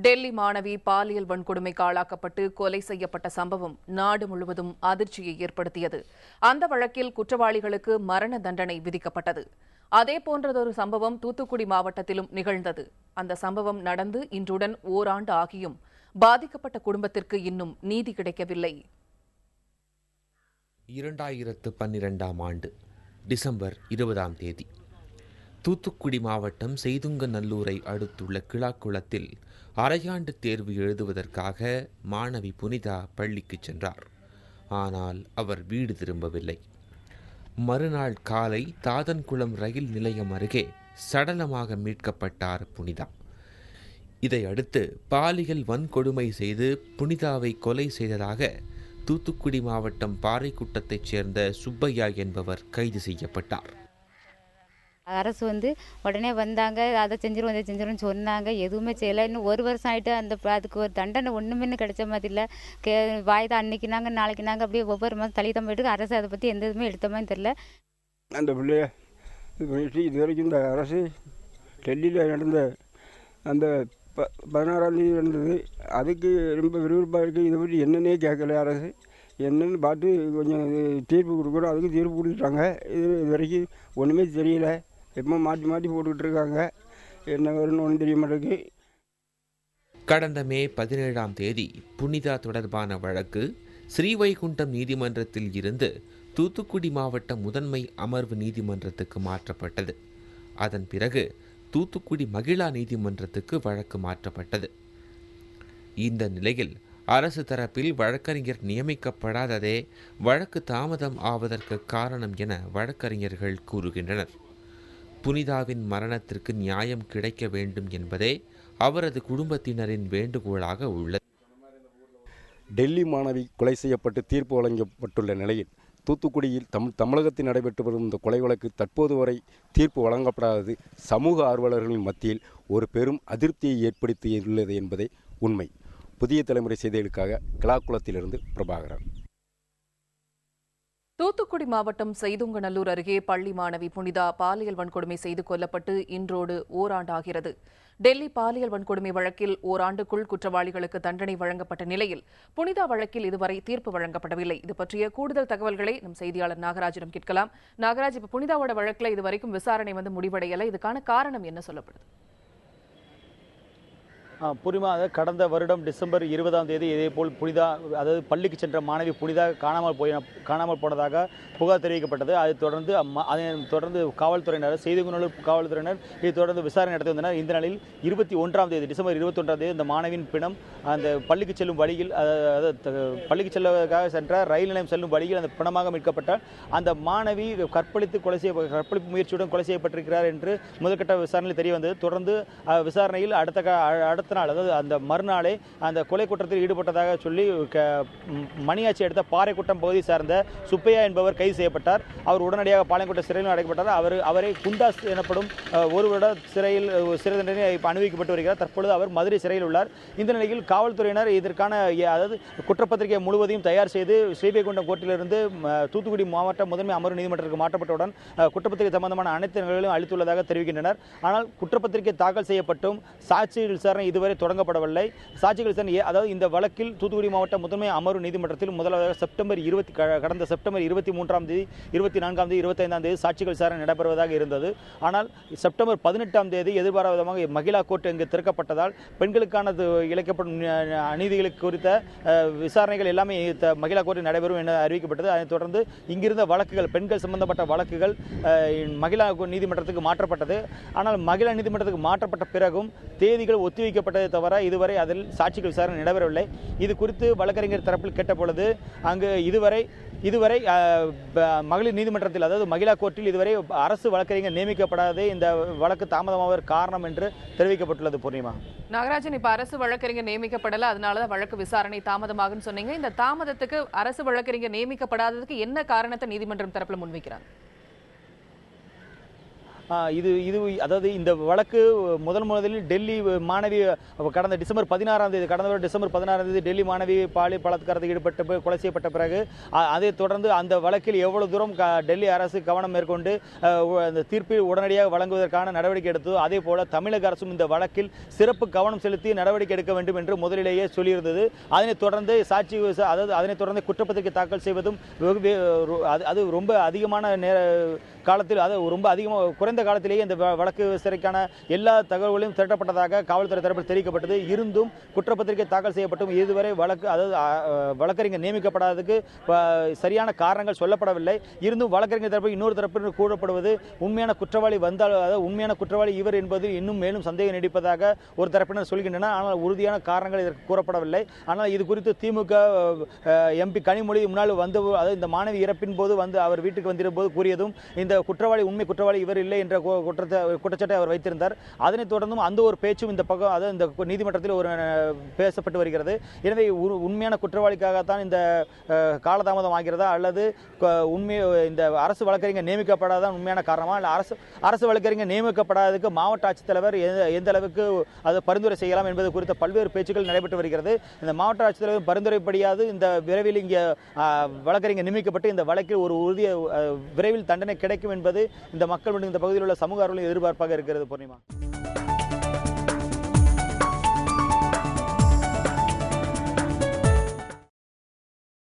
டெல்லி மாணவி பாலியல் வன்கொடுமைக்கு ஆளாக்கப்பட்டு கொலை செய்யப்பட்ட சம்பவம் நாடு முழுவதும் அதிர்ச்சியை ஏற்படுத்தியது. அந்த வழக்கில் குற்றவாளிகளுக்கு மரண தண்டனை விதிக்கப்பட்டது. அதேபோன்றதொரு சம்பவம் தூத்துக்குடி மாவட்டத்திலும் நிகழ்ந்தது. அந்த சம்பவம் நடந்து இன்றுடன் ஓராண்டு ஆகியும் பாதிக்கப்பட்ட குடும்பத்திற்கு இன்னும் நீதி கிடைக்கவில்லை. 2012ஆம் ஆண்டு டிசம்பர் 20ஆம் தேதி தூத்துக்குடி மாவட்டம் செய்துங்கநல்லூரை அடுத்துள்ள கிளாக்குளத்தில் அரையாண்டு தேர்வு எழுதுவதற்காக மாணவி புனிதா பள்ளிக்கு சென்றார். ஆனால் அவர் வீடு திரும்பவில்லை. மறுநாள் காலை தாதன்குளம் ரயில் நிலையம் அருகே சடலமாக மீட்கப்பட்டார் புனிதா. இதையடுத்து பாலியல் வன்கொடுமை செய்து புனிதாவை கொலை செய்ததாக தூத்துக்குடி மாவட்டம் பாறைக்குட்டத்தைச் சேர்ந்த சுப்பையா என்பவர் கைது செய்யப்பட்டார். அரசு உடனே வந்தாங்க, அதை செஞ்சிரும் இதை செஞ்சிரும்னு சொன்னாங்க. எதுவுமே செய்யலை. இன்னும் 1 வருஷம் ஆகிட்டு அதுக்கு ஒரு தண்டனை ஒன்றுமே கிடைச்ச மாதிரி இல்லை. வாய்தா அன்னைக்குனாங்க நாளைக்குனாங்க அப்படியே ஒவ்வொரு மாதம் தள்ளி தான் போயிட்டு அரசு அதை பற்றி எந்த இதுவுமே எடுத்த மாதிரி தெரில. அந்த பிள்ளைய இது பண்ணிட்டு இது வரைக்கும் இந்த அரசு டெல்லியில் நடந்த அந்த 16ஆம் தேதி நடந்தது. அதுக்கு ரொம்ப விறுவிறுப்பாக இருக்குது. இதை பற்றி என்னன்னே கேட்கல அரசு. என்னென்னு பார்த்து கொஞ்சம் தீர்ப்பு கொடுக்கணும். அதுக்கு தீர்ப்பு கொடுத்துட்டாங்க. இது வரைக்கும் ஒன்றுமே தெரியல. எப்போ மாற்றி மாற்றி போட்டுக்கிட்டு இருக்காங்க. என்ன வரும்னு ஒன்றும் தெரிய மாட்டேங்குது. கடந்த மே 17ஆம் தேதி புனிதா தொடர்பான வழக்கு ஸ்ரீவைகுண்டம் நீதிமன்றத்தில் இருந்து தூத்துக்குடி மாவட்ட முதன்மை அமர்வு நீதிமன்றத்துக்கு மாற்றப்பட்டது. அதன் பிறகு தூத்துக்குடி மகிழா நீதிமன்றத்துக்கு வழக்கு மாற்றப்பட்டது. இந்த நிலையில் அரசு தரப்பில் வழக்கறிஞர் நியமிக்கப்படாததே வழக்கு தாமதம் ஆவதற்கு காரணம் என வழக்கறிஞர்கள் கூறுகின்றனர். புனிதாவின் மரணத்திற்கு நியாயம் கிடைக்க வேண்டும் என்பதே அவரது குடும்பத்தினரின் வேண்டுகோளாக உள்ளது. டெல்லி மாணவி கொலை செய்யப்பட்டு தீர்ப்பு வழங்கப்பட்டுள்ள நிலையில் தூத்துக்குடியில் தமிழகத்தில் நடைபெற்று வரும் இந்த கொலை வழக்கு தற்போது வரை தீர்ப்பு வழங்கப்படாதது சமூக ஆர்வலர்களின் மத்தியில் ஒரு பெரும் அதிருப்தியை ஏற்படுத்தியுள்ளது என்பதே உண்மை. புதிய தலைமுறை செய்திகளுக்காக கிளாக்குளத்திலிருந்து பிரபாகரன். தூத்துக்குடி மாவட்டம் செய்துங்கநல்லூர் அருகே பள்ளி மாணவி புனிதா பாலியல் வன்கொடுமை செய்து கொல்லப்பட்டு இன்றோடு ஓராண்டாகிறது. டெல்லி பாலியல் வன்கொடுமை வழக்கில் ஓராண்டுக்குள் குற்றவாளிகளுக்கு தண்டனை வழங்கப்பட்ட நிலையில் புனிதா வழக்கில் இதுவரை தீர்ப்பு வழங்கப்படவில்லை. இது பற்றிய கூடுதல் தகவல்களை நம் செய்தியாளர் நாகராஜிடம் கேட்கலாம். நாகராஜ், இப்ப புனிதாவோட வழக்கில் இதுவரைக்கும் விசாரணை முடிவடையலை. இதுக்கான காரணம் என்ன சொல்லப்படுது? பூர்ணிமா, கடந்த வருடம் டிசம்பர் 20ஆம் தேதி இதேபோல் புனிதா, அதாவது பள்ளிக்கு சென்ற மாணவி புனிதா காணாமல் போனதாக புகார் தெரிவிக்கப்பட்டது. அதைத் தொடர்ந்து காவல்துறையினர், செய்துங்கநல்லூர் காவல்துறையினர் இதை தொடர்ந்து விசாரணை நடத்தி வந்தனர். இந்த நிலையில் 21ஆம் தேதி டிசம்பர் 21ஆம் தேதி இந்த மாணவியின் பிணம் அந்த பள்ளிக்கு செல்லும் வழியில், பள்ளிக்கு செல்வதற்காக சென்ற ரயில் நிலையம் செல்லும் வழியில் அந்த பிணமாக மீட்கப்பட்டால் அந்த மாணவி கற்பழிப்பு முயற்சியுடன் கொலை செய்யப்பட்டிருக்கிறார் என்று முதற்கட்ட விசாரணையில் தெரிய வந்தது. தொடர்ந்து விசாரணையில் அடுத்த நாள், அதாவது அந்த மறுநாளே அந்த கொலை குற்றத்தில் ஈடுபட்டதாக சொல்லி மணியாச்சி அடுத்த பாறைக்குட்டம் பகுதியை சார்ந்த சுப்பையா என்பவர் கைது செய்யப்பட்டார். அவர் உடனடியாக பாளையங்கோட்டை சிறையில் அடைக்கப்பட்டார். அவரை குண்டாஸ் எனப்படும் 1 வருட சிறை தண்டனை அனுபவிக்கப்பட்டு வருகிறார். தற்பொழுது அவர் மதுரை சிறையில் உள்ளார். இந்த நிலையில் காவல்துறையினர் இதற்கான, அதாவது குற்றப்பத்திரிகை முழுவதையும் தயார் செய்து ஸ்ரீவைகுண்டம் கோர்ட்டிலிருந்து தூத்துக்குடி மாவட்ட முதன்மை அமர்வு நீதிமன்றத்திற்கு மாற்றப்பட்டவுடன் குற்றப்பத்திரிகை சம்பந்தமான அனைத்து நிலைகளையும் அளித்துள்ளதாக தெரிவிக்கின்றனர். ஆனால் குற்றப்பத்திரிகை தாக்கல் செய்யப்பட்டும் சாட்சி விசாரணை இதுவரை தொடங்கப்படவில்லை. சாட்சிகள் விசாரணை, அதாவது இந்த வழக்கில் தூத்துக்குடி மாவட்ட முதன்மை அமர்வு நீதிமன்றத்தில் முதலாவதாக கடந்த செப்டம்பர் 23ஆம் தேதி, 24ஆம் தேதி, 25ஆம் தேதி சாட்சிகள் விசாரணை நடைபெறுவதாக இருந்தது. ஆனால் செப்டம்பர் 18ஆம் தேதி எதிர்பாராத விதமாக மகிழா கோர்ட் இங்கு திறக்கப்பட்டதால் பெண்களுக்கான இழைக்கப்படும் அநீதிகளுக்கு குறித்த விசாரணைகள் எல்லாமே மகிழா கோர்ட்டில் நடைபெறும் என அறிவிக்கப்பட்டது. அதைத் தொடர்ந்து இங்கிருந்த வழக்குகள், பெண்கள் சம்பந்தப்பட்ட வழக்குகள் மகிழா நீதிமன்றத்துக்கு மாற்றப்பட்டது. ஆனால் மகிழா நீதிமன்றத்துக்கு மாற்றப்பட்ட பிறகும் தேதிகள் ஒத்திவைக்கப்பட்டதை தவிர இதுவரை அதில் சாட்சிகள் விசாரணை நடைபெறவில்லை. இது குறித்து வழக்கறிஞர் தரப்பில் கேட்டபொழுது அங்கு இதுவரை மகளிர் நீதிமன்றத்தில், அதாவது மகிழா கோர்ட்டில் இதுவரை அரசு வழக்கறிஞர் நியமிக்கப்படாதே இந்த வழக்கு தாமதமாவதற்கு காரணம் என்று தெரிவிக்கப்பட்டுள்ளது. பூர்ணிமா, நாகராஜன், இப்ப அரசு வழக்கறிஞர் நியமிக்கப்படல, அதனாலதான் வழக்கு விசாரணை தாமதமாகும் சொன்னீங்க. இந்த தாமதத்துக்கு அரசு வழக்கறிஞர் நியமிக்கப்படாததுக்கு என்ன காரணத்தை நீதிமன்றம் தரப்புல முன்வைக்கிறாங்க? இது இது அதாவது இந்த வழக்கு முதலில் டெல்லி மாணவி கடந்த டிசம்பர் 16ஆம் தேதி கடந்த வருடம் டிசம்பர் 16ஆம் தேதி டெல்லி மாணவி பாலியல் பலாத்காரத்தில் ஈடுபட்டு கொலை செய்யப்பட்ட பிறகு அதைத் தொடர்ந்து அந்த வழக்கில் எவ்வளவு தூரம் டெல்லி அரசு கவனம் மேற்கொண்டு அந்த தீர்ப்பை உடனடியாக வழங்குவதற்கான நடவடிக்கை எடுத்ததோ அதே போல தமிழக அரசும் இந்த வழக்கில் சிறப்பு கவனம் செலுத்தி நடவடிக்கை எடுக்க வேண்டும் என்று முதலிலேயே சொல்லியிருந்தது. அதனைத் தொடர்ந்து அதனைத் தொடர்ந்து குற்றப்பத்திரிகை தாக்கல் செய்வதும் அது ரொம்ப அதிகமான காலத்தில் ரொம்ப அதிகமாக குறைந்த காலத்திலேயே இந்த வழக்கு விசாரணைக்கான எல்லா தகவல்களையும் திரட்டப்பட்டதாக காவல்துறை தரப்பில் தெரிவிக்கப்பட்டது. இருந்தும் குற்றப்பத்திரிகை தாக்கல் செய்யப்பட்டும் இதுவரை வழக்கறிஞர் நியமிக்கப்படாததுக்கு சரியான காரணங்கள் சொல்லப்படவில்லை. இருந்தும் வழக்கறிஞர் தரப்பில் இன்னொரு தரப்பினர் கூறப்படுவது உண்மையான குற்றவாளி வந்தால் உண்மையான குற்றவாளி இவர் என்பது இன்னும் மேலும் சந்தேகம் நீடிப்பதாக ஒரு தரப்பினர் சொல்கின்றனர். ஆனால் உறுதியான காரணங்கள் இதற்கு கூறப்படவில்லை. ஆனால் இது குறித்து திமுக எம்பி கனிமொழி முன்னால் இந்த மாணவி இறப்பின் போது அவர் வீட்டுக்கு வந்திருந்த போது கூறியதும் இந்த உண்மை குற்றவாளி இவர் இல்லை என்ற குற்றச்சாட்டை அவர் வைத்திருந்தார். அதனைத் தொடர்ந்தும் அந்த ஒரு பேச்சும் இந்த பக்கம் இந்த நீதிமன்றத்தில் பேசப்பட்டு வருகிறது. எனவே உண்மையான குற்றவாளிக்காகத்தான் இந்த காலதாமதம் ஆகிறதா அல்லது இந்த அரசு வழக்கறிஞர் நியமிக்கப்படாதான் உண்மையான காரணமா இல்லை அரசு வழக்கறிஞர் நியமிக்கப்படாததுக்கு மாவட்ட ஆட்சித்தலைவர் எந்த அளவுக்கு அதை பரிந்துரை செய்யலாம் என்பது குறித்த பல்வேறு பேச்சுக்கள் நடைபெற்று வருகிறது. இந்த மாவட்ட ஆட்சித்தலைவர் பரிந்துரைப்படியாது இந்த விரைவில் இங்கே வழக்கறிஞர் நியமிக்கப்பட்டு இந்த வழக்கில் ஒரு விரைவில் தண்டனை கிடைக்கும் என்பது இந்த மக்கள் இந்த பகுதியில் உள்ள சமூக ஆர்வலர்களின் எதிர்பார்ப்பாக இருக்கிறது. பூர்ணிமா.